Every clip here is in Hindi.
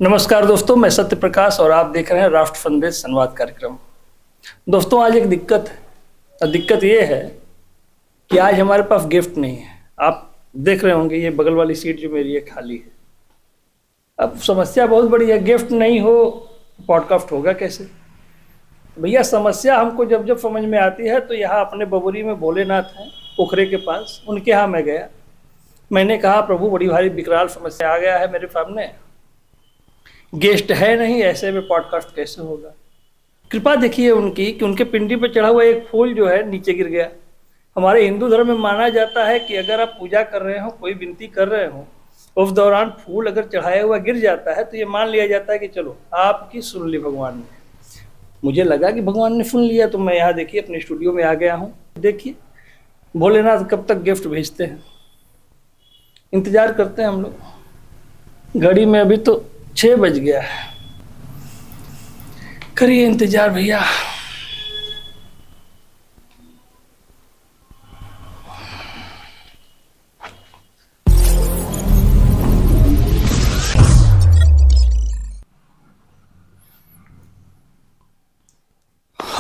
नमस्कार दोस्तों, मैं सत्य प्रकाश और आप देख रहे हैं राष्ट्र संदेश संवाद कार्यक्रम। दोस्तों, आज एक दिक्कत है और दिक्कत ये है कि आज हमारे पास गिफ्ट नहीं है। आप देख रहे होंगे ये बगल वाली सीट जो मेरी है खाली है। अब समस्या बहुत बड़ी है, गिफ्ट नहीं हो पॉडकास्ट होगा कैसे? भैया समस्या हमको जब जब समझ में आती है तो यहाँ अपने बबुरी में भोलेनाथ हैं पोखरे के पास, उनके यहाँ मैं गया। मैंने कहा प्रभु बड़ी भारी विकराल समस्या आ गया है मेरे सामने, गेस्ट है नहीं, ऐसे में पॉडकास्ट कैसे होगा? कृपा देखिए उनकी कि उनके पिंडी पर चढ़ा हुआ एक फूल जो है नीचे गिर गया। हमारे हिंदू धर्म में माना जाता है कि अगर आप पूजा कर रहे हो, कोई विनती कर रहे हो, उस दौरान फूल अगर चढ़ाया हुआ गिर जाता है तो ये मान लिया जाता है कि चलो आपकी सुन ली भगवान ने। मुझे लगा कि भगवान ने सुन लिया, तो मैं यहाँ देखिए अपने स्टूडियो में आ गया हूँ। देखिए भोलेनाथ कब तक गिफ्ट भेजते हैं, इंतजार करते हैं हम लोग। घड़ी में अभी तो 6 बज गया है, करिए इंतजार भैया।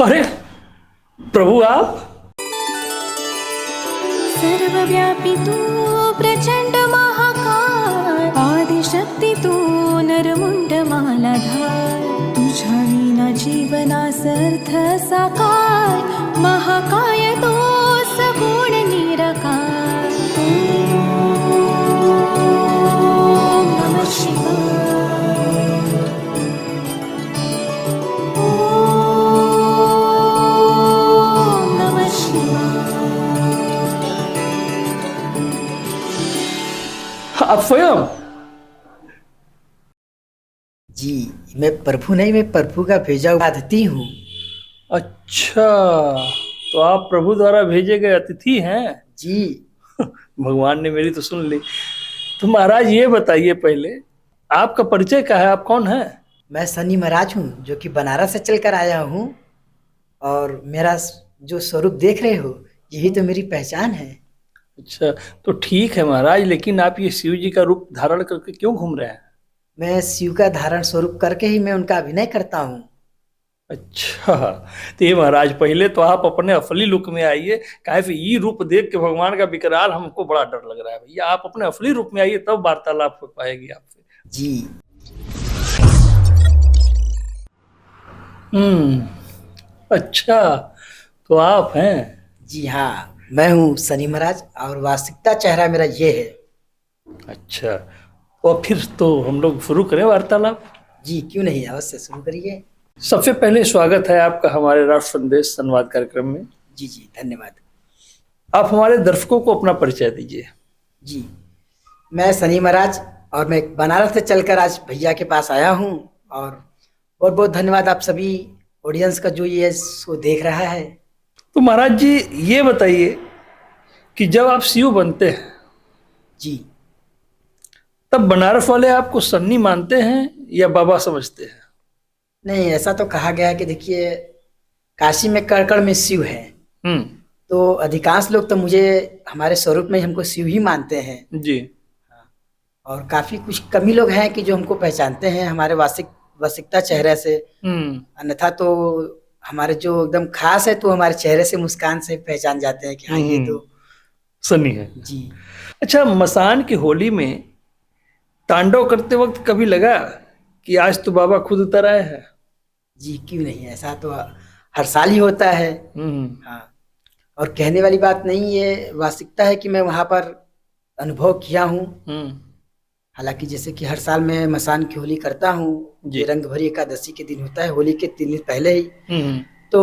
अरे प्रभु आप सर्वव्यापी तू प्रचंड महाकाय, आदिशक्ती तू नरमुंड मालाधार, तुझ्या विना जीवनास अर्थ साकार, महाकाय तो सगुण निराकार। ओम नमः शिवाय, ओम नमः शिवाय। आप स्वयं? जी, मैं प्रभु नहीं, मैं प्रभु का भेजा हुआ अतिथि हूँ। अच्छा, तो आप प्रभु द्वारा भेजे गए अतिथि हैं? जी। भगवान ने मेरी तो सुन ली। तो महाराज ये बताइए पहले, आपका परिचय क्या है, आप कौन हैं? मैं शनि महाराज हूँ जो कि बनारस से चलकर आया हूँ, और मेरा जो स्वरूप देख रहे हो यही तो मेरी पहचान है। अच्छा, तो ठीक है महाराज, लेकिन आप ये शिव जी का रूप धारण करके क्यों घूम रहे हैं? मैं शिव का धारण स्वरूप करके ही मैं उनका अभिनय करता हूँ। अच्छा, तो ये महाराज पहले तो आप अपने असली लुक में आइए। काहे से ये रूप देख के भगवान का विकराल हमको बड़ा डर लग रहा है। भैया आप अपने असली रूप में आइए, तब वार्तालाप हो पाएगी आपसे। जी। अच्छा, तो आप हैं? जी हाँ, मैं हूँ शनि महाराज और वास्तविकता चेहरा मेरा ये है। अच्छा, और फिर तो हम लोग शुरू करें वार्तालाप। जी क्यों नहीं, अवश्य शुरू करिए। सबसे पहले स्वागत है आपका हमारे राष्ट्र संदेश संवाद कार्यक्रम में। जी जी धन्यवाद। आप हमारे दर्शकों को अपना परिचय दीजिए। जी, मैं शनि महाराज और मैं बनारस से चलकर आज भैया के पास आया हूँ, और बहुत बहुत धन्यवाद आप सभी ऑडियंस का जो ये शो देख रहा है। तो महाराज जी ये बताइए कि जब आप शिव बनते हैं जी, तब बनारस वाले आपको सन्नी मानते हैं या बाबा समझते हैं? नहीं, ऐसा तो कहा गया है कि देखिए काशी में कड़ में शिव है, तो अधिकांश लोग तो मुझे हमारे स्वरूप में हमको शिव ही मानते हैं जी। और काफी कुछ कमी लोग हैं कि जो हमको पहचानते हैं हमारे वास्तविकता चेहरे से। अन्यथा तो हमारे जो एकदम खास है तो हमारे चेहरे से, मुस्कान से पहचान जाते हैं कि हाँ ये तो सन्नी है। जी। अच्छा, मसान की होली में तांडव करते वक्त कभी लगा कि आज तो बाबा खुद उतर आए हैं? जी क्यों नहीं, ऐसा तो हर साल ही होता है। हाँ, और कहने वाली बात नहीं, ये वास्तविकता है कि मैं वहाँ पर अनुभव किया हूँ। हालांकि जैसे कि हर साल मैं मसान की होली करता हूँ, ये रंग भरी एकादशी के दिन होता है, होली के 3 दिन पहले ही। तो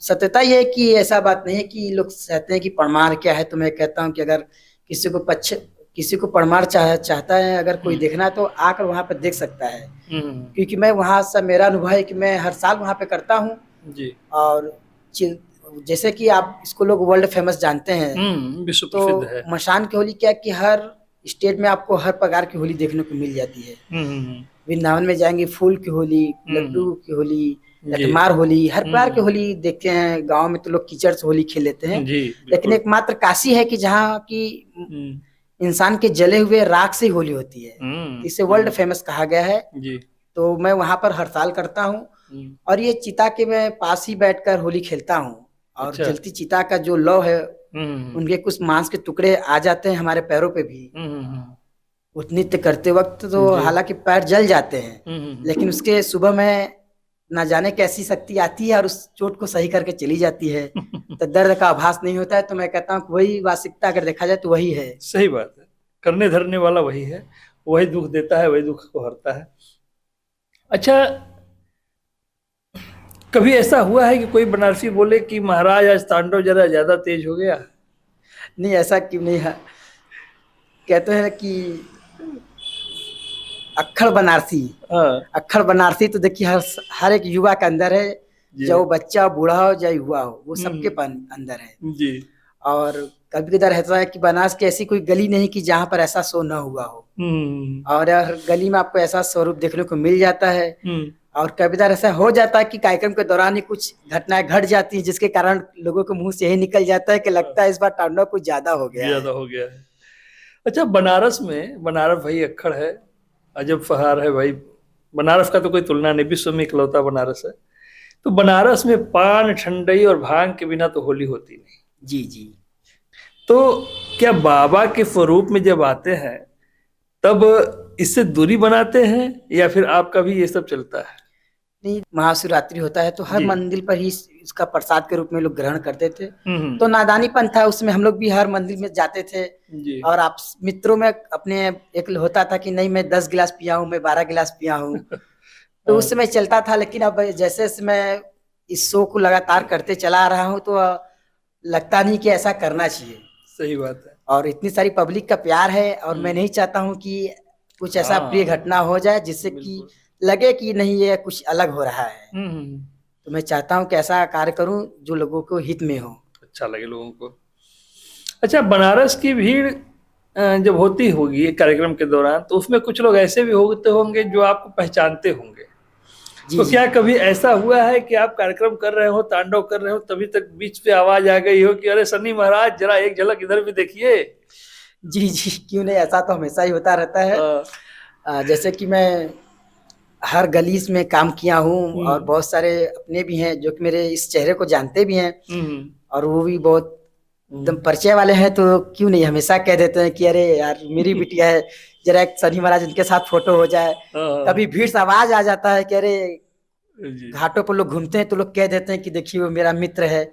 सत्यता ये है कि ऐसा बात नहीं है कि लोग कहते हैं कि परमार क्या है, तो मैं कहता हूँ कि अगर किसी को परमार चाहता है, अगर कोई देखना है तो आकर वहाँ पर देख सकता है। क्योंकि मैं वहाँ से, मेरा अनुभव है कि मैं हर साल वहाँ पे करता हूँ जी। और जैसे कि आप इसको लोग वर्ल्ड फेमस जानते हैं, विश्व तो प्रसिद्ध है। मसान की होली क्या कि हर स्टेट में आपको हर प्रकार की होली देखने को मिल जाती है। वृंदावन में जाएंगे फूल की होली, लड्डू की होली, लठमार होली, हर प्रकार की होली देखते हैं। गांव में तो लोग कीचड़ से होली खेल लेते हैं, लेकिन एकमात्र काशी है कि जहाँ की इंसान के जले हुए राख से होली होती है। इसे वर्ल्ड फेमस कहा गया है जी। तो मैं वहां पर हर साल करता हूँ और ये चिता के मैं पास ही बैठकर होली खेलता हूँ और अच्छा। जलती चिता का जो लौ है उनके कुछ मांस के टुकड़े आ जाते हैं हमारे पैरों पे भी। वो नृत्य करते वक्त तो हालांकि पैर जल जाते हैं लेकिन उसके सुबह में ना जाने कैसी शक्ति आती है और उस चोट को सही करके चली जाती है तो दर्द का आभास नहीं होता है। तो मैं कहता हूँ वही वास्तविकता अगर देखा जाए तो वही है। सही बात है, करने धरने वाला वही है, वही दुख देता है, वही दुख को हरता है। अच्छा, कभी ऐसा हुआ है कि कोई बनारसी बोले कि महाराज आज तांडव जरा ज्यादा तेज हो गया? नहीं, ऐसा क्यों नहीं है। कहते हैं कि अक्खड़ बनारसी, अक्खड़ बनारसी तो देखिए हर एक युवा के अंदर है, चाहे वो बच्चा बूढ़ा हो चाहे युवा हो, वो सबके अंदर है जी। और कभी कदार ऐसा है कि बनारस की ऐसी कोई गली नहीं कि जहाँ पर ऐसा शो न हुआ हो और हर गली में आपको ऐसा स्वरूप देखने को मिल जाता है। और कभी कदार ऐसा हो जाता है कि कार्यक्रम के दौरान ही कुछ घटनाएं घट जाती हैं जिसके कारण लोगों के मुंह से यही निकल जाता है कि लगता है इस बार तांडव कुछ ज्यादा हो गया है। अच्छा, बनारस में, बनारस भाई अक्खड़ है, अजब फहार है भाई, बनारस का तो कोई तुलना नहीं, विश्व में इकलौता बनारस है। तो बनारस में पान, ठंडई और भांग के बिना तो होली होती नहीं। जी जी। तो क्या बाबा के स्वरूप में जब आते हैं तब इससे दूरी बनाते हैं या फिर आपका भी ये सब चलता है? नहीं, महाशिवरात्रि होता है तो हर मंदिर पर ही इसका प्रसाद के रूप में लोग ग्रहण करते थे। तो नादानीपन था उसमें, हम लोग भी हर मंदिर में जाते थे जी। और आप मित्रों में अपने एक होता था कि नहीं मैं 10 गिलास पिया हूँ, मैं 12 गिलास पिया हूँ तो उस समय चलता था। लेकिन अब जैसे मैं इस शो को लगातार करते चला आ रहा हूँ तो लगता नहीं कि ऐसा करना चाहिए। सही बात है। और इतनी सारी पब्लिक का प्यार है और मैं नहीं चाहता हूँ कि कुछ ऐसा प्रिय घटना हो जाए जिससे कि लगे कि नहीं ये कुछ अलग हो रहा है। तो मैं चाहता हूँ कि ऐसा कार्य करूँ जो लोगों को हित में हो, अच्छा लगे लोगों को। अच्छा, बनारस की भीड़ जब होती होगी कार्यक्रम के दौरान तो उसमें कुछ लोग ऐसे भी होते होंगे जो आपको पहचानते होंगे। तो क्या कभी ऐसा हुआ है कि आप कार्यक्रम कर रहे हो, तांडव कर रहे हो, तभी तक बीच पे आवाज आ गई हो कि अरे सन्नी महाराज जरा एक झलक इधर भी देखिए? जी जी, क्यों नहीं, ऐसा तो हमेशा ही होता रहता है। जैसे कि मैं हर गली में काम किया हूँ और बहुत सारे अपने भी हैं जो कि मेरे इस चेहरे को जानते भी हैं और वो भी बहुत एकदम परिचय वाले हैं। तो क्यों नहीं हमेशा कह देते हैं कि अरे यार मेरी बिटिया है, जरा एक सनी महाराज उनके साथ फोटो हो जाए। कभी भीड़ से आवाज आ जाता है कि अरे घाटों पर लोग घूमते हैं तो लोग कह देते हैं कि देखिए वो मेरा मित्र है।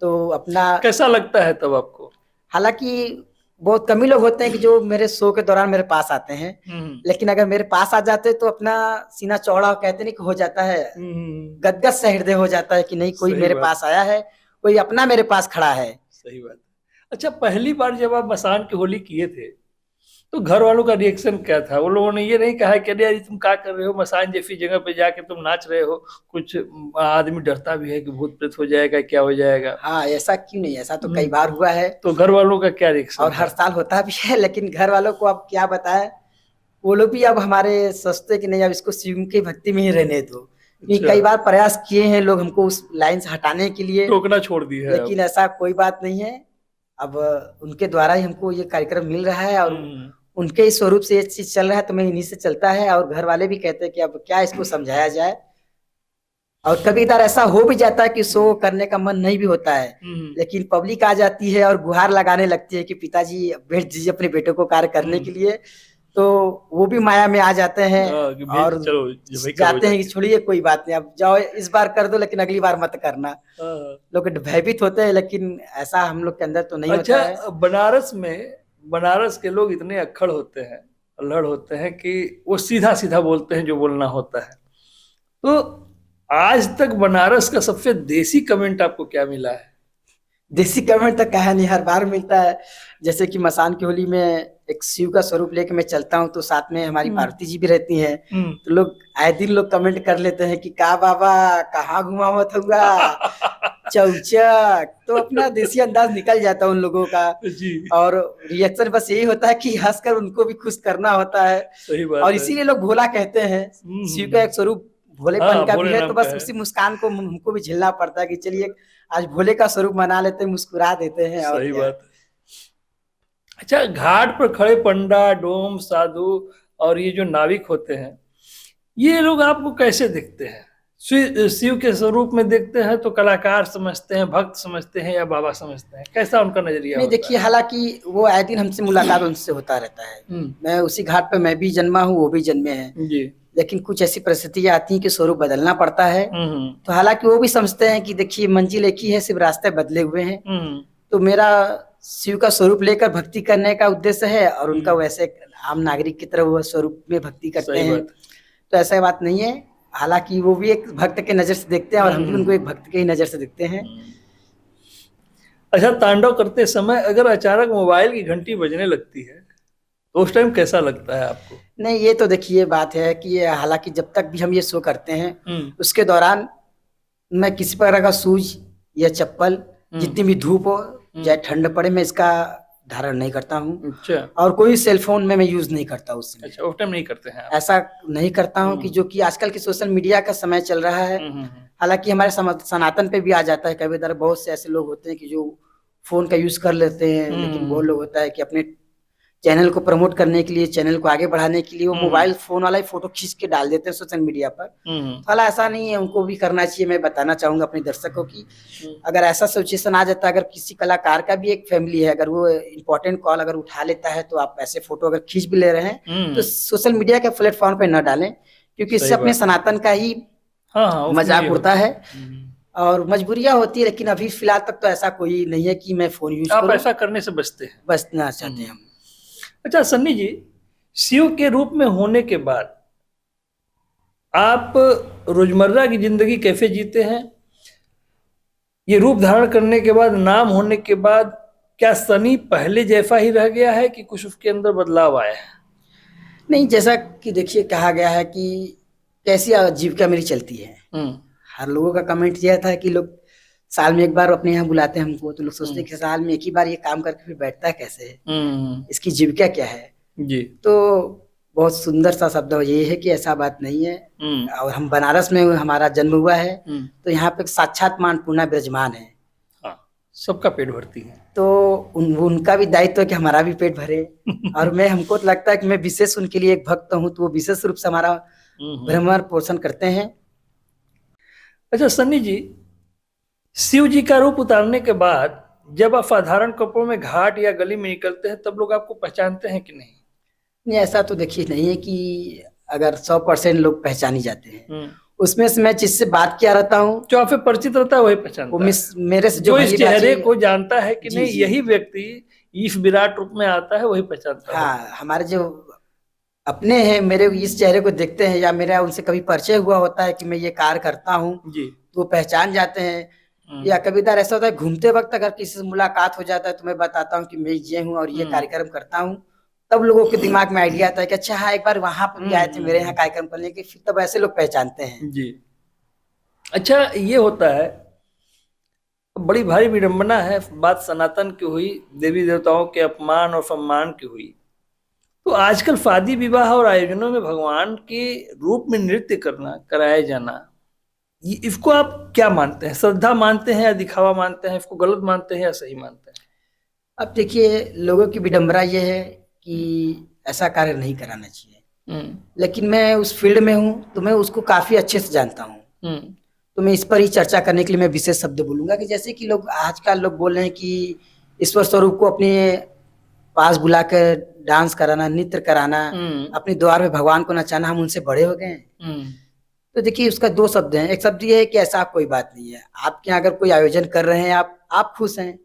तो अपना कैसा लगता है तब आपको? हालांकि बहुत कम ही लोग होते हैं कि जो मेरे शो के दौरान मेरे पास आते हैं, लेकिन अगर मेरे पास आ जाते तो अपना सीना चौड़ा कहते नहीं कि हो जाता है, गदगद सा हृदय हो जाता है कि नहीं कोई मेरे पास आया है, कोई अपना मेरे पास खड़ा है। सही बात। अच्छा, पहली बार जब आप मसान की होली किए थे तो घर वालों का रिएक्शन क्या था? वो लोगों ने ये नहीं कहा कि अरे तुम क्या कर रहे हो, मसान जैसी जगह पे जाके तुम नाच रहे हो? कुछ आदमी डरता भी है कि भूत प्रेत हो जाएगा, क्या हो जाएगा। हाँ, ऐसा क्यों नहीं, ऐसा तो कई बार हुआ है। तो घर वालों का क्या रिएक्शन? और हर साल होता भी है, लेकिन घर वालों को अब क्या बताए, वो लोग भी अब हमारे सोचते कि नहीं अब इसको शिव की भक्ति में ही रहने दो। कई बार प्रयास किए हैं लोग हमको उस लाइन से हटाने के लिए, रोकना छोड़ दिया है, लेकिन ऐसा कोई बात नहीं है। अब उनके द्वारा ही हमको ये कार्यक्रम मिल रहा है और उनके इस स्वरूप से ये चीज चल रहा है तो मैं इन्हीं से चलता है। और घर वाले भी कहते हैं कि अब क्या इसको समझाया जाए। और कभी इधर ऐसा हो भी जाता है कि शो करने का मन नहीं भी होता है, लेकिन पब्लिक आ जाती है और गुहार लगाने लगती है कि पिताजी भेज दीजिए अपने बेटे को कार्य करने के लिए। तो वो भी माया में आ जाते हैं और जाते हैं कि छोड़िए कोई बात नहीं, अब जाओ इस बार कर दो लेकिन अगली बार मत करना। लोग भयभीत होते हैं, लेकिन ऐसा हम लोग के अंदर तो नहीं होता है। बनारस के लोग इतने अक्खड़ होते हैं, अल्हड़ होते हैं कि वो सीधा सीधा बोलते हैं जो बोलना होता है। तो आज तक बनारस का सबसे देसी कमेंट आपको क्या मिला है? देसी कमेंट तो कहा नहीं, हर बार मिलता है। जैसे कि मसान की होली में एक शिव का स्वरूप लेके मैं चलता हूँ तो साथ में हमारी पार्वती जी भी रहती हैं। तो लोग आए दिन लोग कमेंट कर लेते हैं कि का बाबा कहाँ घुमावत होगा चौचक। तो अपना देसी अंदाज निकल जाता है उन लोगों का जी। और रिएक्शन बस यही होता है कि हंसकर उनको भी खुश करना होता है। सही बात और इसीलिए लोग भोला कहते हैं। शिव का एक स्वरूप भोलेपन का भी है, तो बस उसी मुस्कान को हमको भी झेलना पड़ता है कि चलिए आज भोले का स्वरूप मना लेते हैं, मुस्कुरा देते हैं। और सही बात। अच्छा, घाट पर खड़े पंडा, डोम, साधु और ये जो नाविक होते हैं, ये लोग आपको कैसे दिखते हैं? शिव के स्वरूप में देखते हैं तो कलाकार समझते हैं, भक्त समझते हैं, या बाबा समझते हैं? कैसा उनका नजरिया नहीं होता देखिए, हालांकि वो आए दिन हमसे मुलाकात उनसे होता रहता है। मैं उसी घाट पे मैं भी जन्मा हूँ, वो भी जन्मे हैं जी। लेकिन कुछ ऐसी परिस्थितियां आती हैं कि स्वरूप बदलना पड़ता है। तो हालांकि वो भी समझते हैं कि देखिए मंजिल एक ही है, सिर्फ रास्ते बदले हुए हैं। तो मेरा शिव का स्वरूप लेकर भक्ति करने का उद्देश्य है, और उनका वैसे आम नागरिक की तरह वो स्वरूप में भक्ति करते सही हैं। बात। तो ऐसा बात नहीं है, हालांकि वो भी एक भक्त के नजर से देखते हैं और हम भी उनको एक भक्त के ही नजर से देखते हैं। अच्छा, तांडव करते समय अगर अचानक मोबाइल की घंटी बजने लगती है तो उस टाइम कैसा लगता है आपको? नहीं, ये तो देखिए बात है कि हालांकि जब तक भी हम ये शो करते हैं उसके दौरान मैं किसी प्रकार का शूज या चप्पल, जितनी भी धूप हो चाहे ठंड पड़े, मैं इसका धारण नहीं करता हूँ। अच्छा। और कोई सेलफोन में मैं यूज नहीं करता उस समय। अच्छा, उस टाइम नहीं करते हैं आप? ऐसा नहीं करता हूँ कि जो कि आजकल की सोशल मीडिया का समय चल रहा है। हालांकि हमारे सनातन पे भी आ जाता है कभी कभार। बहुत से ऐसे लोग होते हैं कि जो फोन का यूज कर लेते हैं, लेकिन बहुत लोग होता है कि अपने चैनल को प्रमोट करने के लिए, चैनल को आगे बढ़ाने के लिए वो मोबाइल फोन वाला ही फोटो खींच के डाल देते हैं सोशल मीडिया पर। हालांकि ऐसा नहीं है, उनको भी करना चाहिए। मैं बताना चाहूंगा अपने दर्शकों की, अगर ऐसा सिचुएशन आ जाता है, अगर किसी कलाकार का भी एक फैमिली है, अगर वो इम्पोर्टेंट कॉल अगर उठा लेता है, तो आप ऐसे फोटो अगर खींच भी ले रहे हैं तो सोशल मीडिया के प्लेटफॉर्म पे न डालें, क्योंकि इससे अपने सनातन का ही मजाक उड़ता है और मजबूरियां होती है। लेकिन अभी फिलहाल तक तो ऐसा कोई नहीं है कि मैं फोन यूज आप ऐसा करने से बचना चाहते हैं हम। अच्छा सन्नी जी, शिव के रूप में होने के बाद आप रोजमर्रा की जिंदगी कैसे जीते हैं? ये रूप धारण करने के बाद, नाम होने के बाद, क्या सनी पहले जैसा ही रह गया है कि कुछ उसके अंदर बदलाव आया है? नहीं, जैसा कि देखिए कहा गया है कि कैसी आजीविका मेरी चलती है। हर लोगों का कमेंट यह था कि लोग साल में एक बार अपने यहाँ बुलाते हैं हमको, तो लोग सोचते हैं कि साल में एक ही बार ये काम करके फिर बैठता है कैसे है, इसकी जीविका क्या है जी। तो बहुत सुंदर सा शब्द ये है कि ऐसा बात नहीं है। और हम बनारस में हमारा जन्म हुआ है, तो यहाँ पे साक्षात मां अन्नपूर्णा विराजमान है। हाँ, सबका पेट भरती है, तो उनका भी दायित्व है कि हमारा भी पेट भरे। और हमको तो लगता है कि मैं विशेष उनके लिए एक भक्त हूँ, तो वो विशेष रूप से हमारा भ्रमण पोषण करते हैं। अच्छा सन्नी जी, शिव जी का रूप उतारने के बाद जब आप साधारण कपड़ों में घाट या गली में निकलते हैं, तब लोग आपको पहचानते हैं कि नहीं? नहीं, ऐसा तो देखिए नहीं है कि अगर 100% लोग पहचान ही जाते हैं। उसमें से मैं जिससे बात किया रहता हूँ, जो आपसे परिचित रहता है वही पहचानता है। मेरे से जो इस चेहरे को जानता है कि नहीं यही व्यक्ति इस विराट रूप में आता है, वही पहचानता है। हाँ, हमारे जो अपने हैं, मेरे इस चेहरे को देखते हैं या मेरा उनसे कभी परिचय हुआ होता है कि मैं ये कार्य करता हूँ, तो वो पहचान जाते हैं। या कभी कभार ऐसा होता है घूमते वक्त अगर किसी से मुलाकात हो जाता है, तो मैं बताता हूँ कि मैं ये हूँ और ये कार्यक्रम करता हूँ, तब लोगों के दिमाग में आइडिया आता है कि अच्छा हाँ, एक बार वहां पर भी आए थे मेरे यहाँ कार्यक्रम करने के, फिर तब ऐसे लोग पहचानते हैं जी। अच्छा, ये होता है, बड़ी भारी विडंबना है, बात सनातन की हुई, देवी देवताओं के अपमान और सम्मान की हुई, तो आजकल शादी विवाह और आयोजनों में भगवान के रूप में नृत्य कराया जाना, इसको आप क्या मानते हैं? श्रद्धा मानते हैं या दिखावा मानते हैं? इसको गलत मानते हैं या सही मानते हैं? अब देखिए, लोगों की विडंबना ये है कि ऐसा कार्य नहीं कराना चाहिए, लेकिन मैं उस फील्ड में हूँ तो मैं उसको काफी अच्छे से जानता हूँ। तो मैं इस पर ही चर्चा करने के लिए मैं विशेष शब्द बोलूंगा कि जैसे कि लोग आजकल लोग बोल रहे हैं कि ईश्वर स्वरूप को अपने पास बुलाकर डांस कराना, नृत्य कराना, अपने द्वार में भगवान को नचाना, हम उनसे बड़े हो गए हैं। तो देखिए, उसका दो शब्द हैं। एक शब्द ये है कि ऐसा कोई बात नहीं है। आपके यहाँ अगर कोई आयोजन कर रहे हैं, आप खुश हैं,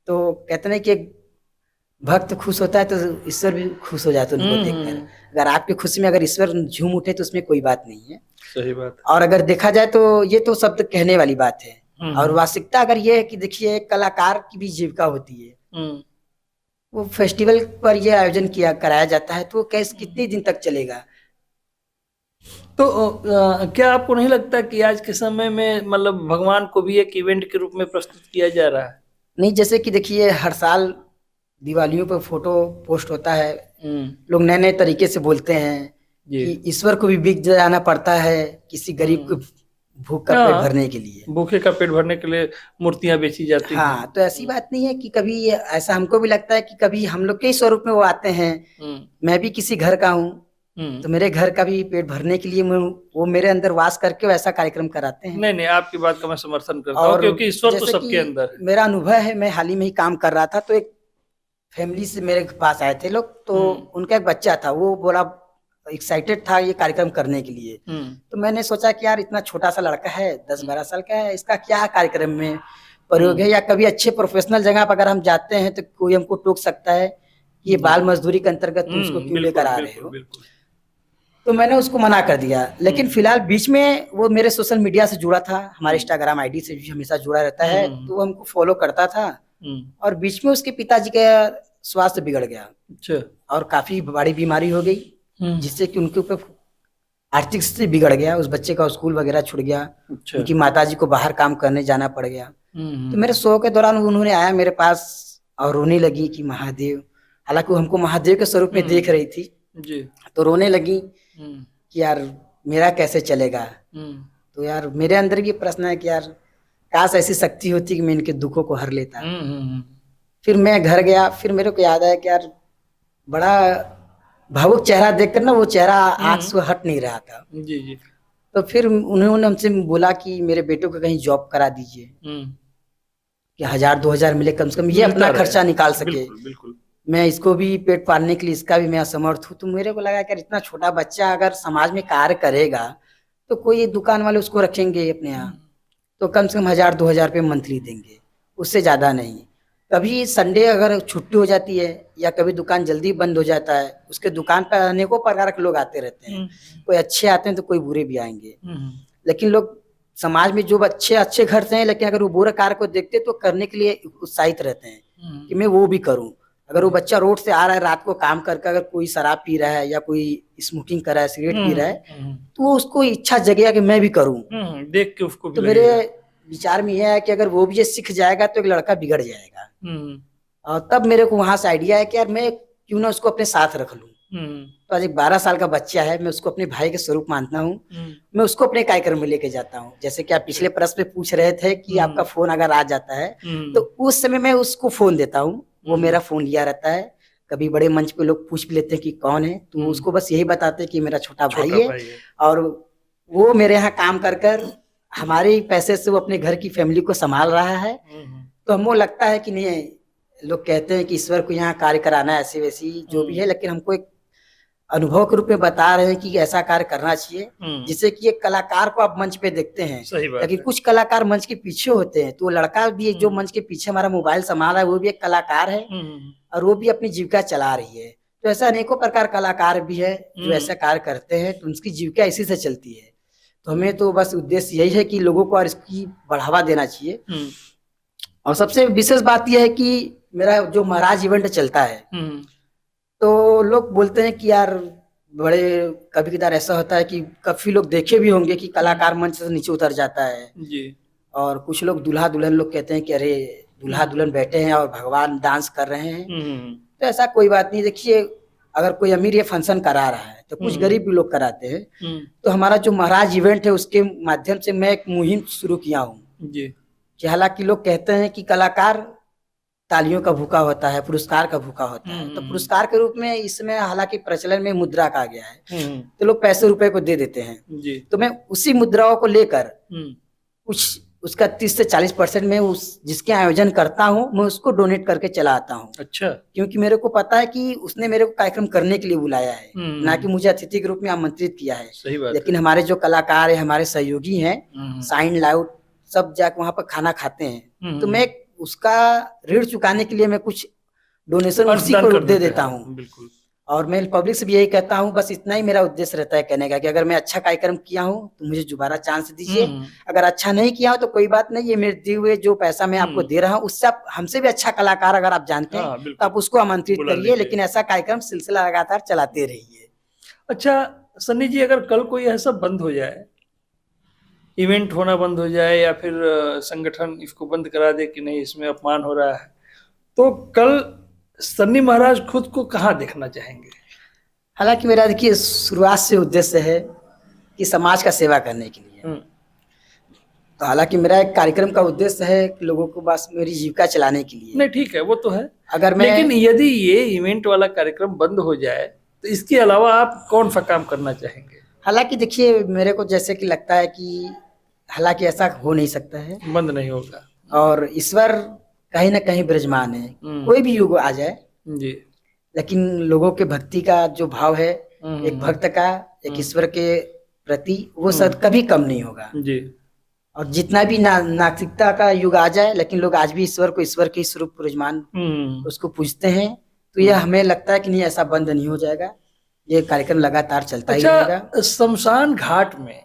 तो कहते हैं कि भक्त खुश होता है तो ईश्वर भी खुश हो जाते हैं उनको देखकर। अगर आपकी खुशी में अगर ईश्वर झूम उठे तो उसमें कोई बात नहीं है। सही बात। और अगर देखा जाए तो ये तो शब्द कहने वाली बात है, और वास्तविकता अगर ये है कि देखिए, कलाकार की भी जीविका होती है। वो फेस्टिवल पर ये आयोजन कराया जाता है, तो वो कितने दिन तक चलेगा? तो क्या आपको नहीं लगता कि आज के समय में मतलब भगवान को भी एक इवेंट के रूप में प्रस्तुत किया जा रहा है? नहीं, जैसे कि देखिए, हर साल दिवालियों पर फोटो पोस्ट होता है, लोग नए नए तरीके से बोलते हैं कि ईश्वर को भी बिक जाना पड़ता है किसी गरीब को भूख का पेट हाँ, भरने के लिए। भूखे का पेट भरने के लिए मूर्तियां बेची जाती हैं। हाँ, तो ऐसी बात नहीं है कि कभी ऐसा हमको भी लगता है कि कभी हम लोग के ही स्वरूप में वो आते हैं। मैं भी किसी घर का हूँ, तो मेरे घर का भी पेट भरने के लिए वो मेरे अंदर वास करके वैसा कार्यक्रम कराते हैं। नहीं नहीं, आपकी बात का मैं समर्थन करता हूँ, और क्योंकि ईश्वर तो जैसे सबके कि अंदर है। मेरा अनुभव है, मैं हाल ही में ही काम कर रहा था, तो एक फैमिली से मेरे पास आए थे लोग, तो उनका एक बच्चा था, वो बोला एक्साइटेड था ये कार्यक्रम करने के लिए। तो मैंने सोचा कि यार इतना छोटा सा लड़का है, 10-12 साल का है, इसका क्या कार्यक्रम में प्रयोग है, या कभी अच्छे प्रोफेशनल जगह पर अगर हम जाते हैं तो कोई हमको टोक सकता है कि ये बाल मजदूरी के अंतर्गत तुम उसको क्यों लेकर आ रहे हो। तो मैंने उसको मना कर दिया। लेकिन फिलहाल बीच में वो मेरे सोशल मीडिया से जुड़ा था, हमारे इंस्टाग्राम आईडी से भी हमेशा जुड़ा रहता है, तो वो हमको फॉलो करता था। और बीच में उसके पिताजी का स्वास्थ्य बिगड़ गया। अच्छा। और काफी बड़ी बीमारी हो गई, जिससे कि उनके ऊपर आर्थिक स्थिति बिगड़ गया, उस बच्चे का स्कूल वगैरह छूट गया। अच्छा। उनकी माताजी को बाहर काम करने जाना पड़ गया। तो मेरे शो के दौरान उन्होंने आया मेरे पास और रोने लगी कि महादेव, हालांकि वो हमको महादेव के स्वरूप में देख रही थी जी। तो रोने लगी कि यार मेरा कैसे चलेगा। तो यार मेरे अंदर भी प्रश्न है कि यार काश ऐसी शक्ति होती कि मैं इनके दुखों को हर लेता। फिर मैं घर गया, फिर मेरे को याद आया कि यार बड़ा भावुक चेहरा देखकर ना वो चेहरा आंख से हट नहीं रहा था। जी जी। तो फिर उन्होंने हमसे बोला कि मेरे बेटे को कहीं जॉब करा दीजिए कि 1000-2000 मिले, कम से कम ये अपना खर्चा निकाल सके। बिल्कुल, बिल्कुल। मैं इसको भी पेट पालने के लिए इसका भी मैं असमर्थ हूँ। तो मेरे को लगा कि इतना छोटा बच्चा अगर समाज में कार्य करेगा तो कोई दुकान वाले उसको रखेंगे अपने यहाँ, तो कम से कम 1000-2000 रुपये मंथली देंगे, उससे ज्यादा नहीं। कभी संडे अगर छुट्टी हो जाती है या कभी दुकान जल्दी बंद हो जाता है, उसके दुकान पर अनेकों प्रकार के लोग आते रहते हैं, कोई अच्छे आते हैं तो कोई बुरे भी आएंगे। लेकिन लोग समाज में जो अच्छे अच्छे घर से हैं, लेकिन अगर वो बुरे कार्य को देखते तो करने के लिए उत्साहित रहते हैं कि मैं वो भी करूं। अगर वो बच्चा रोड से आ रहा है रात को काम करके, अगर कोई शराब पी रहा है या कोई स्मोकिंग कर रहा है, सिगरेट पी रहा है, तो वो उसको इच्छा जगेगा कि मैं भी करूं, देख के उसको भी तो मेरे विचार में यह है कि अगर वो भी ये सीख जाएगा तो एक लड़का बिगड़ जाएगा। और तब मेरे को वहां से आइडिया है कि यार मैं क्यों ना उसको अपने साथ रख लूं। तो आज एक 12 साल का बच्चा है, मैं उसको अपने भाई के स्वरूप मानता हूँ, मैं उसको अपने कार्यक्रम में लेके जाता हूँ। जैसे कि आप पिछले प्रश्न में पूछ रहे थे कि आपका फोन अगर आ जाता है तो उस समय मैं उसको फोन देता हूँ, वो मेरा फोन लिया रहता है। कभी बड़े मंच पे लोग पूछ भी लेते हैं कि कौन है, तो उसको बस यही बताते हैं कि मेरा छोटा भाई है, और वो मेरे यहाँ काम कर कर हमारे पैसे से वो अपने घर की फैमिली को संभाल रहा है। तो हमको लगता है कि नहीं, लोग कहते हैं कि ईश्वर को यहाँ कार्य कराना है, ऐसी वैसी जो भी है, लेकिन हमको एक अनुभव के रूप में बता रहे हैं कि ऐसा कार्य करना चाहिए, जिससे कि एक कलाकार को आप मंच पे देखते हैं, लेकिन कुछ कलाकार मंच के पीछे होते हैं। तो वो लड़का भी जो मंच के पीछे हमारा मोबाइल संभाल रहा है, वो भी एक कलाकार है और वो भी अपनी जीविका चला रही है। तो ऐसा अनेकों प्रकार कलाकार भी है जो ऐसा कार्य करते हैं, तो उनकी जीविका इसी से चलती है। तो हमें तो बस उद्देश्य यही है कि लोगों को और इसकी बढ़ावा देना चाहिए। और सबसे विशेष बात यह है कि मेरा जो महाराज इवेंट चलता है, तो लोग बोलते हैं कि यार बड़े कभी कदार ऐसा होता है कि काफी लोग देखे भी होंगे कि कलाकार मंच से नीचे उतर जाता है जी। और कुछ लोग दूल्हा दुल्हन लोग कहते हैं कि अरे दूल्हा दुल्हन बैठे हैं और भगवान डांस कर रहे हैं। तो ऐसा कोई बात नहीं। देखिए, अगर कोई अमीर ये फंक्शन करा रहा है तो कुछ गरीब भी लोग कराते हैं। तो हमारा जो महाराज इवेंट है उसके माध्यम से मैं एक मुहिम शुरू किया हूँ कि हालांकि लोग कहते हैं कि कलाकार तालियों का भूखा होता है, पुरस्कार का भूखा होता है, तो पुरस्कार के रूप में इसमें हालांकि प्रचलन में मुद्रा का आ गया है, तो लोग पैसे रुपए को दे देते हैं जी। तो मैं उसी मुद्राओं को लेकर कुछ उसका 30 से 40% में उस जिसके आयोजन करता हूँ मैं उसको डोनेट करके चला आता हूँ। अच्छा। क्योंकि मेरे को पता है कि उसने मेरे को कार्यक्रम करने के लिए बुलाया है, ना कि मुझे अतिथि के रूप में आमंत्रित किया है। सही बात। लेकिन हमारे जो कलाकार है, हमारे सहयोगी हैं, साइन लाउड सब जाके वहां पर खाना खाते हैं, तो मैं उसका ऋण चुकाने के लिए मैं कुछ डोनेशन उसी को दे देता हूँ। बिल्कुल। और मैं पब्लिक से भी यही कहता हूँ, बस इतना ही मेरा उद्देश्य रहता है कहने का कि अगर मैं अच्छा कार्यक्रम किया हूँ तो मुझे दोबारा चांस दीजिए, अगर अच्छा नहीं किया हो तो कोई बात नहीं, ये मेरे दिए हुए जो पैसा मैं आपको दे रहा हूँ उससे आप हमसे भी अच्छा कलाकार अगर आप जानते हैं तो आप उसको आमंत्रित करिए, लेकिन ऐसा कार्यक्रम सिलसिला लगातार चलाते रहिए। अच्छा सन्नी जी, अगर कल कोई ऐसा बंद हो जाए, इवेंट होना बंद हो जाए या फिर संगठन इसको बंद करा दे कि नहीं इसमें अपमान हो रहा है, तो कल सन्नी महाराज खुद को कहाँ देखना चाहेंगे? हालांकि मेरा देखिए शुरुआत से उद्देश्य है कि समाज का सेवा करने के लिए, तो हालांकि मेरा एक कार्यक्रम का उद्देश्य है कि लोगों को बस मेरी जीविका चलाने के लिए। नहीं ठीक है, वो तो है। अगर मैं लेकिन यदि ये इवेंट वाला कार्यक्रम बंद हो जाए तो इसके अलावा आप कौन सा काम करना चाहेंगे? हालांकि देखिए, मेरे को जैसे कि लगता है कि हालांकि ऐसा हो नहीं सकता है, बंद नहीं होगा। और ईश्वर कहीं ना कहीं विराजमान है, कोई भी युग आ जाए, जी। लेकिन लोगों के भक्ति का जो भाव है, एक भक्त का, एक ईश्वर के प्रति, वो सब कभी कम नहीं होगा। जी। और जितना भी नास्तिकता का युग आ जाए, लेकिन लोग आज भी ईश्वर को ईश्वर के स्वरूप विराजमान उसको पूजते हैं। तो यह हमें लगता है कि नहीं, ऐसा बंद नहीं हो जाएगा, ये कार्यक्रम लगातार चलता ही रहेगा। शमशान घाट में,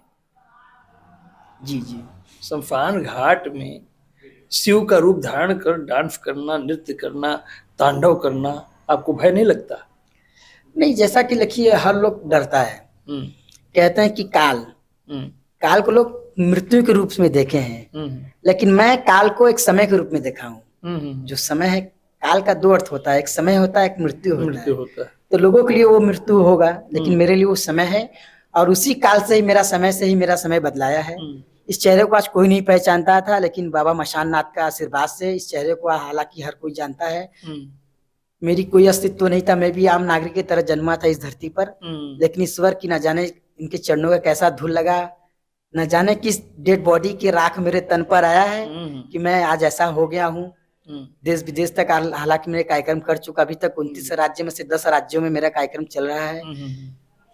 जी जी, शमशान घाट में शिव का रूप धारण कर डांस करना, नृत्य करना, तांडव करना, आपको भय नहीं लगता? नहीं, जैसा कि लिखिए, हर लोग डरता है, कहते हैं कि काल को लोग मृत्यु के रूप में देखे हैं, लेकिन मैं काल को एक समय के रूप में देखा हूँ। जो समय है, काल का दो अर्थ होता है, एक समय होता है, एक मृत्यु होता है। तो लोगों के लिए वो मृत्यु होगा, लेकिन मेरे लिए वो समय है, और उसी काल से ही मेरा समय बदलाया है। इस चेहरे को आज कोई नहीं पहचानता था, लेकिन बाबा मशान नाथ का आशीर्वाद से इस चेहरे को हालांकि हर कोई जानता है। मेरी कोई अस्तित्व तो नहीं था, मैं भी आम नागरिक की तरह जन्मा था इस धरती पर, लेकिन ईश्वर की न जाने इनके चरणों का कैसा धूल लगा, न जाने किस डेड बॉडी के राख मेरे तन पर आया है कि मैं आज ऐसा हो गया हूँ। देश विदेश तक हालांकि मेरे कार्यक्रम कर चुका, अभी तक 29 राज्य में से 10 राज्यों में मेरा कार्यक्रम चल रहा है।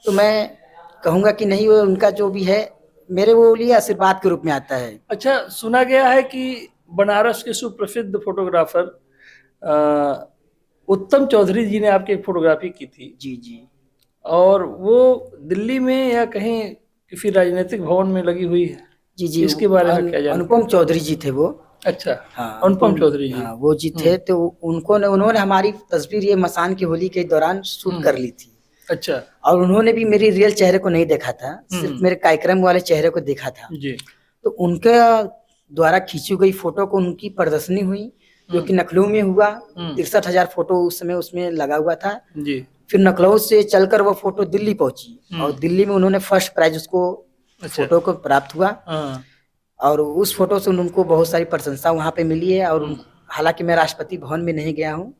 तो मैं कहूंगा कि नहीं, वो उनका जो भी है मेरे वो लिए आशीर्वाद के रूप में आता है। अच्छा, सुना गया है कि बनारस के सुप्रसिद्ध फोटोग्राफर उत्तम चौधरी जी ने आपकी एक फोटोग्राफी की थी। जी जी। और वो दिल्ली में या कहीं किसी राजनीतिक भवन में लगी हुई है। जी जी, इसके बारे में क्या जानते? अनुपम चौधरी जी थे वो। अच्छा, हाँ, अनुपम चौधरी जी। हाँ, वो जी थे। तो उन्होंने हमारी तस्वीर ये मसान की होली के दौरान शूट कर ली थी। अच्छा। और उन्होंने भी मेरी रियल चेहरे को नहीं देखा था, सिर्फ मेरे कार्यक्रम वाले चेहरे को देखा था जी। तो उनके द्वारा खींची गई फोटो को उनकी प्रदर्शनी हुई, जो कि लखनऊ में हुआ। 63,000 फोटो उस समय उसमें लगा हुआ था जी। फिर लखनऊ से चलकर वो फोटो दिल्ली पहुंची, और दिल्ली में उन्होंने फर्स्ट प्राइज उसको फोटो को प्राप्त हुआ। और उस फोटो से उनको बहुत सारी प्रशंसा वहाँ पे मिली है। और हालांकि मैं राष्ट्रपति भवन में नहीं गया हूँ,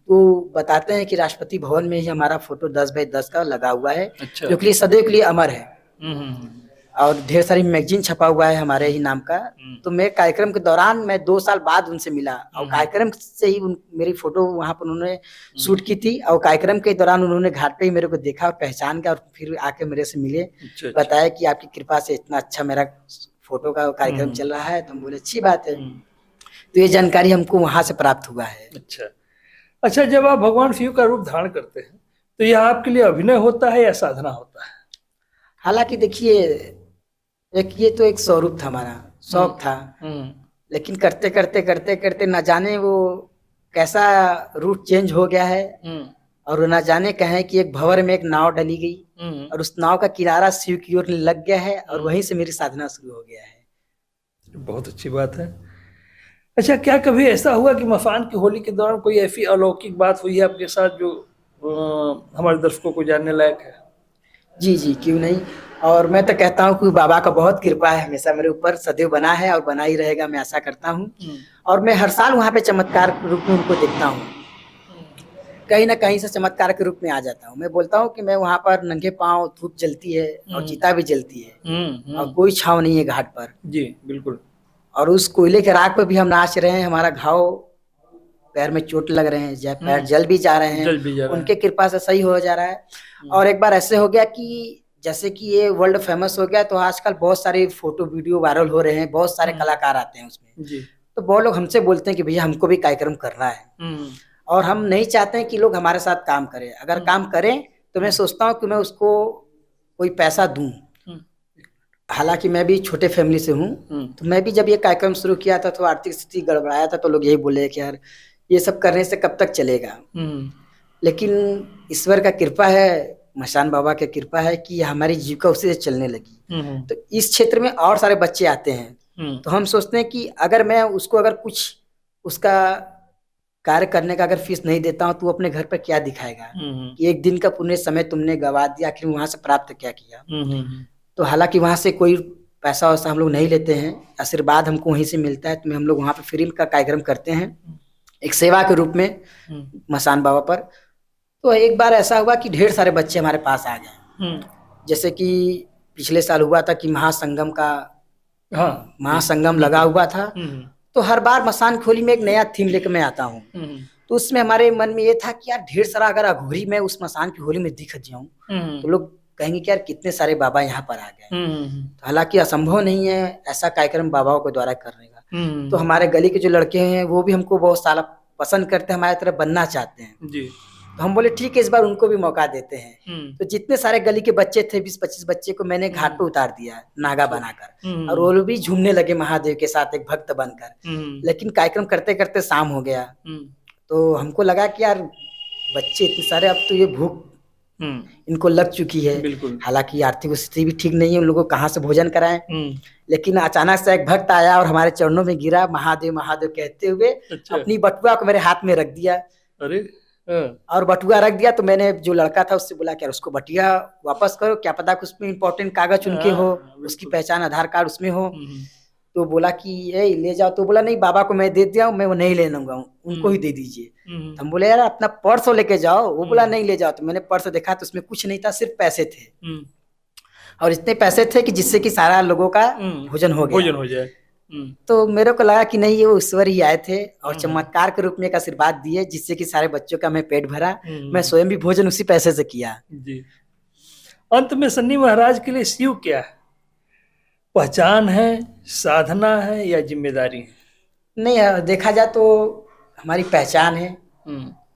तो बताते हैं कि राष्ट्रपति भवन में ही हमारा फोटो 10x10 का लगा हुआ है। अच्छा। जो कि सदैव के लिए अमर है। और ढेर सारी मैगजीन छपा हुआ है हमारे ही नाम का। तो मेरे कार्यक्रम के दौरान मैं 2 साल बाद उनसे मिला, और कार्यक्रम से ही मेरी फोटो वहाँ पर उन्होंने शूट की थी। और कार्यक्रम के दौरान उन्होंने घाट पे ही मेरे को देखा और पहचान गया, और फिर आके मेरे से मिले। अच्छा। बताया कि आपकी कृपा से इतना अच्छा मेरा फोटो का कार्यक्रम चल रहा है। तो हम बोले अच्छी बात है। तो ये जानकारी हमको वहां से प्राप्त हुआ है। अच्छा, जब आप भगवान शिव का रूप धारण करते हैं तो यह आपके लिए अभिनय होता है या साधना होता है? हालांकि देखिए, ये तो एक स्वरूप था, हमारा शौक था, लेकिन करते करते न जाने वो कैसा रूट चेंज हो गया है। और न जाने कहें कि एक भंवर में एक नाव डली गई, और उस नाव का किनारा शिव की ओर लग गया है, और वहीं से मेरी साधना शुरू हो गया है। बहुत अच्छी बात है। अच्छा, क्या कभी ऐसा हुआ कि मसान की होली के दौरान कोई ऐसी अलौकिक बात हुई है आपके साथ जो हमारे दर्शकों को जानने लायक है? जी जी, क्यों नहीं। और मैं तो कहता हूँ कि बाबा का बहुत कृपा है, हमेशा मेरे ऊपर सदैव बना है और बना ही रहेगा, मैं आशा करता हूँ। और मैं हर साल वहाँ पे चमत्कार के रूप में उनको देखता हूँ, कहीं ना कहीं से चमत्कार के रूप में आ जाता हूँ। मैं बोलता हूँ कि मैं वहाँ पर नंगे पाँव, धूप जलती है और चिता भी जलती है, और कोई छाँव नहीं है घाट पर। जी बिल्कुल। और उस कोयले के राख पे भी हम नाच रहे हैं, हमारा घाव, पैर में चोट लग रहे हैं, पैर जल भी जा रहे हैं, उनके कृपा से सही हो जा रहा है। और एक बार ऐसे हो गया कि जैसे कि ये वर्ल्ड फेमस हो गया, तो आजकल बहुत सारे फोटो वीडियो वायरल हो रहे हैं, बहुत सारे कलाकार आते हैं उसमें जी। तो बहुत लोग हमसे बोलते हैं कि भैया हमको भी कार्यक्रम करना है, और हम नहीं चाहते हैं कि लोग हमारे साथ काम करें। अगर काम करें तो मैं सोचता हूँ कि मैं उसको कोई पैसा दूं। हालांकि मैं भी छोटे फैमिली से हूँ, तो मैं भी जब ये कार्यक्रम शुरू किया था तो आर्थिक स्थिति गड़बड़ाया था, तो लोग यही बोले कि यार ये सब करने से कब तक चलेगा। लेकिन ईश्वर का कृपा है, मशान बाबा की कृपा है कि हमारी जीविका उसी से चलने लगी। तो इस क्षेत्र में और सारे बच्चे आते हैं, तो हम सोचते हैं कि अगर मैं उसको अगर कुछ उसका कार्य करने का अगर फीस नहीं देता हूँ, तो अपने घर पर क्या दिखाएगा कि एक दिन का पुण्य समय तुमने गवा दिया, आखिर वहां से प्राप्त क्या किया। तो हालांकि वहां से कोई पैसा वैसा हम लोग नहीं लेते हैं, आशीर्वाद हमको वहीं से मिलता है, तो हम लोग वहाँ पे फ्री का कार्यक्रम करते हैं एक सेवा के रूप में मसान बाबा पर। तो एक बार ऐसा हुआ कि ढेर सारे बच्चे हमारे पास आ गए, जैसे कि पिछले साल हुआ था कि महासंगम का महासंगम लगा हुआ था, तो हर बार मसान खोली में एक नया थीम लेकर मैं आता हूँ। तो उसमें हमारे मन में ये था कि यार ढेर सारा अगर अघोरी मैं उस मसान की होली में दिख जाऊं तो लोग कहेंगे कि यार कितने सारे बाबा यहाँ पर आ गए। तो हालांकि असंभव नहीं है ऐसा कार्यक्रम बाबाओं के द्वारा करने का। तो हमारे गली के जो लड़के हैं वो भी हमको बहुत सारा पसंद करते हैं, हमारी तरह बनना चाहते हैं जी। तो हम बोले ठीक है इस बार उनको भी मौका देते हैं। तो जितने सारे गली के बच्चे थे 20-25 बच्चे को मैंने घाट पे उतार दिया नागा बनाकर, और वो लोग भी झूमने लगे महादेव के साथ एक भक्त बनकर। लेकिन कार्यक्रम करते करते शाम हो गया, तो हमको लगा कि यार बच्चे इतने सारे, अब तो ये भूख इनको लग चुकी है। हालांकि आर्थिक स्थिति भी ठीक नहीं है, उन लोगों को कहाँ से भोजन कराएं। लेकिन अचानक से एक भक्त आया और हमारे चरणों में गिरा, महादेव महादेव कहते हुए अपनी बटुआ को मेरे हाथ में रख दिया। अरे और बटुआ रख दिया तो मैंने जो लड़का था उससे बोला क्या उसको बटुआ वापस करो, क्या पता उसमें इंपॉर्टेंट कागज उनके हो, उसकी पहचान आधार कार्ड उसमें हो। तो बोला कि ये ले जाओ, तो बोला नहीं बाबा को मैं दे दिया हूँ, मैं वो नहीं ले लूंगा, उनको ही दे दीजिए। तो हम बोले यार अपना पर्स लेके जाओ, वो बोला नहीं ले जाओ। तो मैंने पर्स देखा तो उसमें कुछ नहीं था, सिर्फ पैसे थे, और इतने पैसे थे कि जिससे कि सारा लोगों का भोजन हो जाए। तो मेरे को लगा कि नहीं ये वो ईश्वर ही आए थे और चमत्कार के रूप में एक आशीर्वाद दिए, जिससे कि सारे बच्चों का मैं पेट भरा। मैं स्वयं भी भोजन उसी पैसे से किया जी। अंत में सन्नी महाराज के लिए शिव क्या है? पहचान है, साधना है या जिम्मेदारी है? नहीं, देखा जाए तो हमारी पहचान है।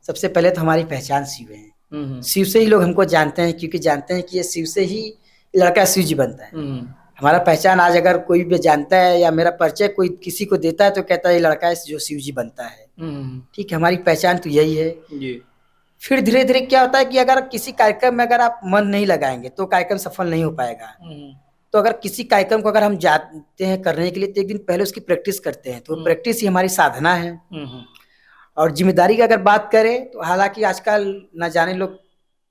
सबसे पहले तो हमारी पहचान शिव है। शिव से ही लोग हमको जानते हैं, क्योंकि जानते हैं कि ये शिव से ही लड़का शिव जी बनता है। हमारा पहचान आज अगर कोई भी जानता है या मेरा परिचय कोई किसी को देता है तो कहता है ये लड़का है जो शिव जी बनता है। ठीक है, हमारी पहचान तो यही है जी। फिर धीरे धीरे क्या होता है कि अगर किसी कार्यक्रम में अगर आप मन नहीं लगाएंगे तो कार्यक्रम सफल नहीं हो पाएगा। तो अगर किसी कार्यक्रम को अगर हम जाते हैं करने के लिए तो एक दिन पहले उसकी प्रैक्टिस करते हैं, तो प्रैक्टिस ही हमारी साधना है। और जिम्मेदारी की अगर बात करें तो हालांकि आजकल न जाने लोग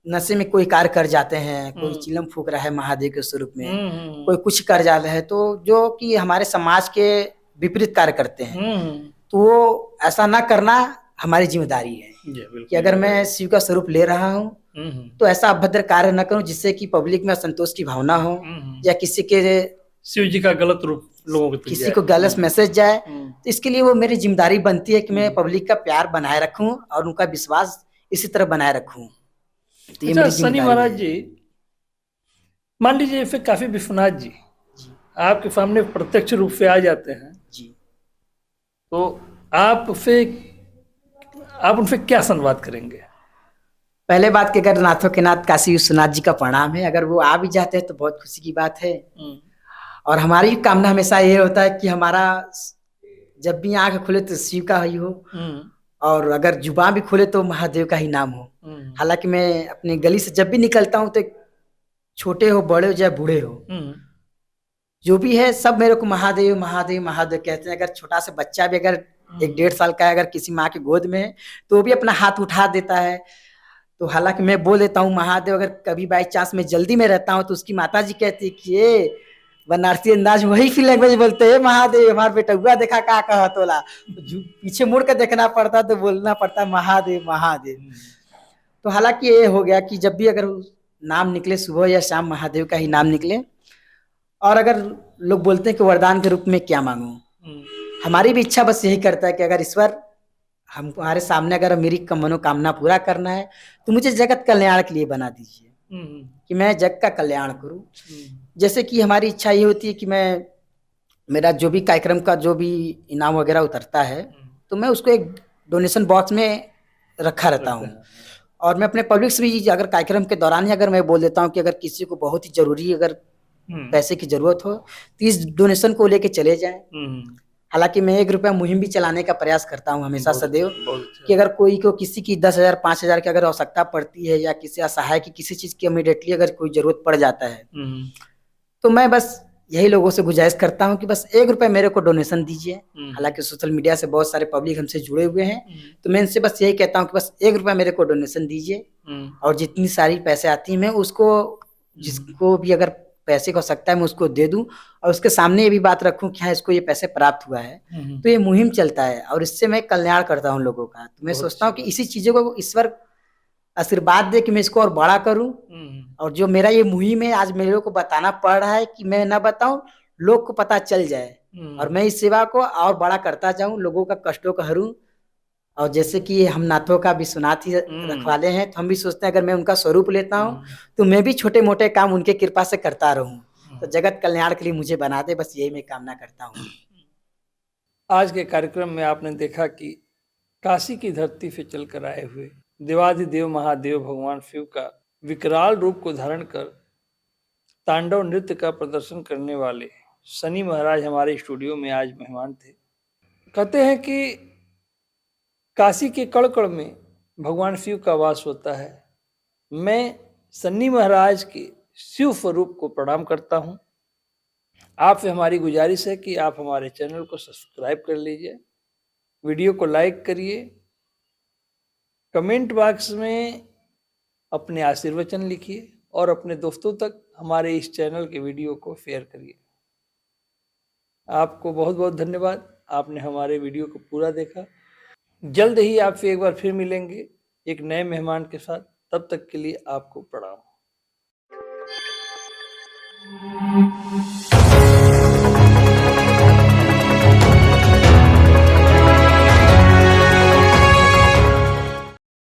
नशे में कोई कार्य कर जाते हैं, कोई चिलम फूक रहा है महादेव के स्वरूप में, कोई कुछ कर जाता है, तो जो कि हमारे समाज के विपरीत कार्य करते हैं, तो वो ऐसा ना करना हमारी जिम्मेदारी है कि अगर मैं शिव का स्वरूप ले रहा हूँ तो ऐसा अभद्र कार्य न करूं जिससे कि पब्लिक में असंतोष की भावना हो या किसी के शिव जी का गलत रूप लोगों को किसी को गलत मैसेज जाए। तो इसके लिए वो मेरी जिम्मेदारी बनती है कि मैं पब्लिक का प्यार बनाए रखूं और उनका विश्वास इसी तरह बनाए रखूं। तो ये मेरी सनी महाराज जी, मान लीजिए फिर काफी विश्वनाथ जी आपके सामने प्रत्यक्ष रूप से आ जाते हैं जी, तो आप उनसे क्या संवाद करेंगे? पहले बात कि अगर नाथों के नाथ काशी विश्वनाथ जी का प्रणाम है, अगर वो आ भी जाते हैं तो बहुत खुशी की बात है। और हमारी कामना हमेशा ये होता है कि हमारा जब भी आंख खुले तो शिव का ही हो, और अगर जुबान भी खुले तो महादेव का ही नाम हो। हालांकि मैं अपनी गली से जब भी निकलता हूँ तो छोटे हो बड़े हो या बूढ़े हो, जो भी है सब मेरे को महादेव महादेव महादेव कहते हैं। अगर छोटा सा बच्चा भी अगर 1-1.5 साल का है, अगर किसी माँ की गोद में है तो वो भी अपना हाथ उठा देता है। तो हालांकि मैं बोल देता हूँ महादेव, अगर कभी बाई चांस में जल्दी में रहता हूँ तो उसकी माता जी कहती है कि ये बनारसी अंदाज वही फी लैंग्वेज बोलते हैं महादेव, हमारा बेटा हुआ देखा का कहा तोला, पीछे मुड़ कर देखना पड़ता तो बोलना पड़ता महादेव महादेव। तो हालांकि ये हो गया कि जब भी अगर नाम निकले सुबह या शाम महादेव का ही नाम निकले। और अगर लोग बोलते हैं कि वरदान के रूप में क्या मांगू, हमारी भी इच्छा बस यही करता है कि अगर ईश्वर हमारे सामने अगर मेरी मनोकामना पूरा करना है तो मुझे जगत कल्याण के लिए बना दीजिए, कि मैं जग का कल्याण करूं। जैसे कि हमारी इच्छा ये होती है कि मैं मेरा जो भी कार्यक्रम का जो भी इनाम वगैरह उतरता है तो मैं उसको एक डोनेशन बॉक्स में रखा रहता हूँ। और मैं अपने पब्लिक से भी अगर कार्यक्रम के दौरान ही अगर मैं बोल देता हूँ कि अगर किसी को बहुत ही जरूरी अगर पैसे की जरूरत हो तो इस डोनेशन को लेके चले जाएं। हालांकि मैं 1 रुपया मुहिम भी चलाने का प्रयास करता हूं हमेशा सदैव, कि अगर कोई को किसी की 10,000 5,000 की अगर आवश्यकता पड़ती है या किसी असहाय की किसी चीज की इमीडिएटली अगर कोई जरूरत पड़ जाता है तो मैं बस यही लोगों से गुजारिश करता हूं कि बस 1 रुपया मेरे को डोनेशन दीजिए। हालांकि सोशल मीडिया से बहुत सारे पब्लिक हमसे जुड़े हुए हैं, तो मैं इनसे बस यही कहता हूँ कि बस 1 रुपया मेरे को डोनेशन दीजिए, और जितनी सारी पैसे आती है मैं उसको जिसको भी अगर पैसे की आवश्यकता है मैं उसको दे दूं और उसके सामने ये भी बात रखूं कि हाँ इसको ये पैसे प्राप्त हुआ है। तो ये मुहिम चलता है और इससे मैं कल्याण करता हूँ लोगों का। तो मैं बहुत सोचता हूँ अच्छी कि इसी चीजों को ईश्वर आशीर्वाद दे कि मैं इसको और बड़ा करूं। और जो मेरा ये मुहिम है आज मेरे को बताना पड़ रहा है कि मैं ना बताऊं, लोग को पता चल जाए और मैं इस सेवा को और बड़ा करता जाऊं, लोगों का कष्टों को हरू। और जैसे कि हम नाथों का विश्वनाथ ही रखवाले हैं, तो हम भी सोचते हैं अगर मैं उनका स्वरूप लेता हूँ तो मैं भी छोटे मोटे काम उनके कृपा से करता रहूं। तो जगत कल्याण के लिए मुझे बना दे, बस यही मैं कामना करता हूँ। आज के कार्यक्रम में आपने देखा कि काशी की धरती से चलकर आए हुए देवाधिदेव महादेव भगवान शिव का विकराल रूप को धारण कर तांडव नृत्य का प्रदर्शन करने वाले शनि महाराज हमारे स्टूडियो में आज मेहमान थे। कहते हैं कि काशी के कण कण में भगवान शिव का वास होता है। मैं शनि महाराज के शिव स्वरूप को प्रणाम करता हूं। आपसे हमारी गुजारिश है कि आप हमारे चैनल को सब्सक्राइब कर लीजिए, वीडियो को लाइक करिए, कमेंट बॉक्स में अपने आशीर्वचन लिखिए और अपने दोस्तों तक हमारे इस चैनल के वीडियो को शेयर करिए। आपको बहुत बहुत धन्यवाद, आपने हमारे वीडियो को पूरा देखा। जल्द ही आपसे एक बार फिर मिलेंगे एक नए मेहमान के साथ। तब तक के लिए आपको प्रणाम।